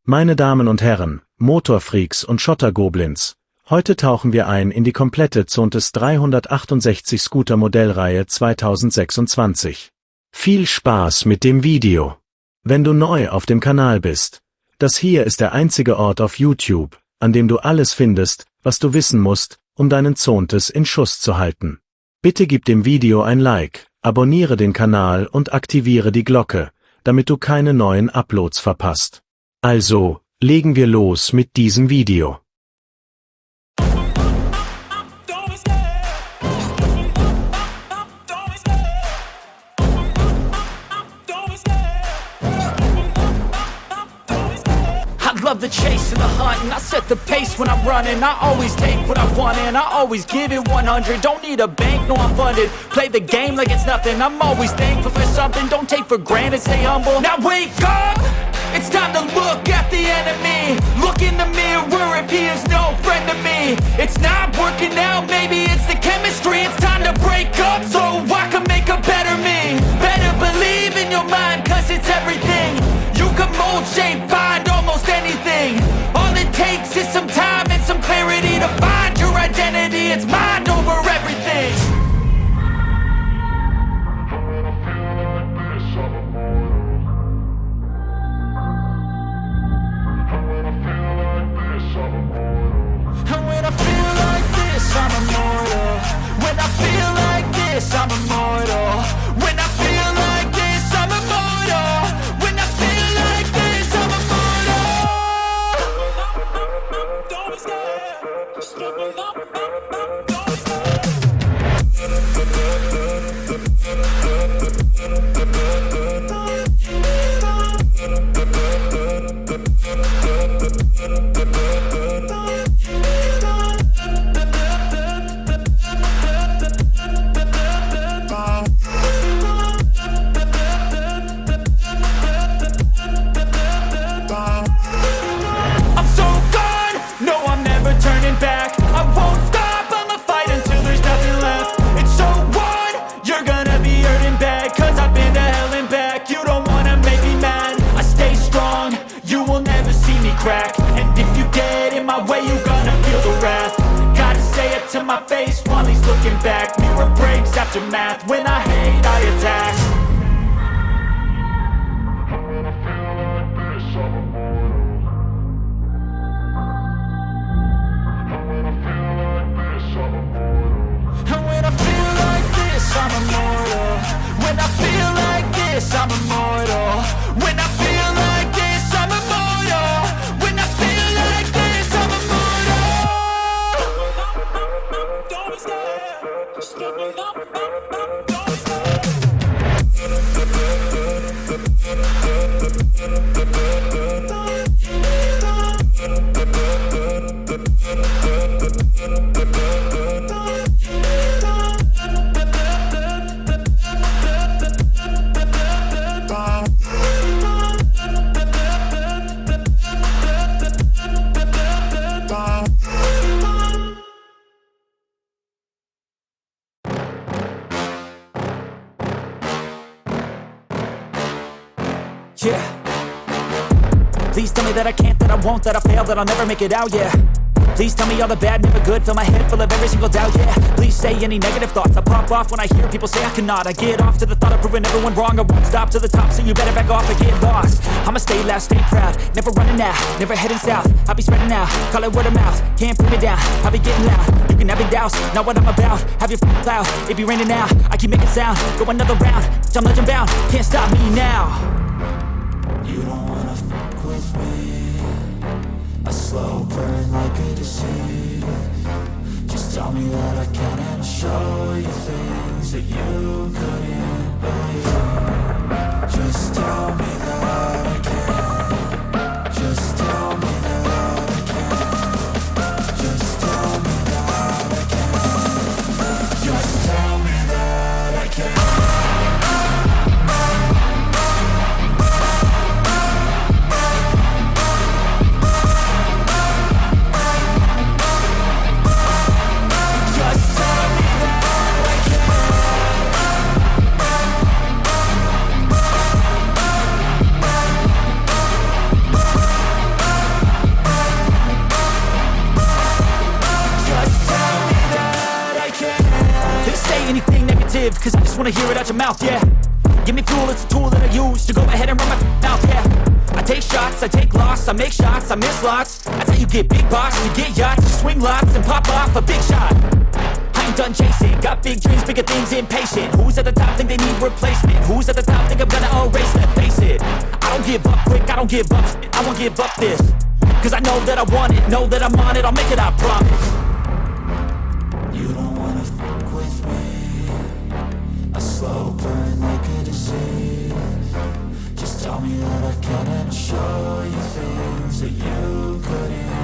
Meine Damen und Herren, Motorfreaks und Schottergoblins, heute tauchen wir ein in die komplette Zontes 368 Scooter Modellreihe 2026. Viel Spaß mit dem Video! Wenn du neu auf dem Kanal bist, das hier ist der einzige Ort auf YouTube, an dem du alles findest, was du wissen musst, um deinen Zontes in Schuss zu halten. Bitte gib dem Video ein Like, abonniere den Kanal und aktiviere die Glocke, damit du keine neuen Uploads verpasst. Also, legen wir los mit diesem Video. I love the chase and the hunt, and I set the pace when I'm running. I always take what I want and I always give it 100. Don't need a bank, no I'm funded. Play the game like it's nothing. I'm always thankful for something. Don't take for granted, stay humble. Now wake up! It's time to look at the enemy. Look in the mirror if he is no friend to me. It's not working out, maybe it's the chemistry. It's time to break up so I can make a better me. Better believe in your mind, cause it's everything. You can mold, shape, find almost anything. All it takes is some time and some clarity to find your identity. It's mind over everything. And when I feel like this, I'm immortal. When I feel like this, I'm immortal. When I feel like this, I'm immortal. When I feel like this, I'm immortal. Don't be scared. Just give me up. Don't be scared. Back. I won't stop, I'ma fight until there's nothing left. It's so what? You're gonna be hurting bad, cause I've been to hell and back. You don't wanna make me mad, I stay strong. You will never see me crack. And if you get in my way, you're gonna feel the wrath. Gotta say it to my face while he's looking back. Mirror breaks after math, when I hate, I attack. I'm immortal. When I feel like this, I'm immortal. When I feel like this, I'm immortal. When I feel like this, I'm immortal. Don't be scared. Just give me up. Don't be scared. Yeah. Please tell me that I can't, that I won't, that I fail, that I'll never make it out, yeah. Please tell me all the bad, never good, fill my head full of every single doubt, yeah. Please say any negative thoughts, I pop off when I hear people say I cannot. I get off to the thought of proving everyone wrong, I won't stop to the top, so you better back off and get lost. I'ma stay loud, stay proud, never running out, never heading south. I'll be spreading out, call it word of mouth, can't put me down, I'll be getting loud. You can have it douse, not what I'm about, have your f***ing cloud, it be raining now. I keep making sound, go another round, I'm legend bound, can't stop me now. You don't wanna fuck with me. A slow burn like a disease. Just tell me that I can and I'll show you things that you couldn't believe. Just tell me that I can. Just tell me that I can. Just tell me that I can. Just tell me that I can. live, cause I just wanna hear it out your mouth, yeah. Give me fuel, it's a tool that I use to go ahead and run my mouth, yeah. I take shots, I take loss, I make shots, I miss lots. That's how you get big boss, you get yachts, you swing lots and pop off a big shot. I ain't done chasing, got big dreams, bigger things, impatient. Who's at the top think they need replacement? Who's at the top think I'm gonna erase them? Face it, I don't give up quick, I don't give up shit, I won't give up this. Cause I know that I want it, know that I'm on it, I'll make it, I promise. You don't wanna fuck with me, a slow burn like a disease. Just tell me that I can and I'll show you things that you couldn't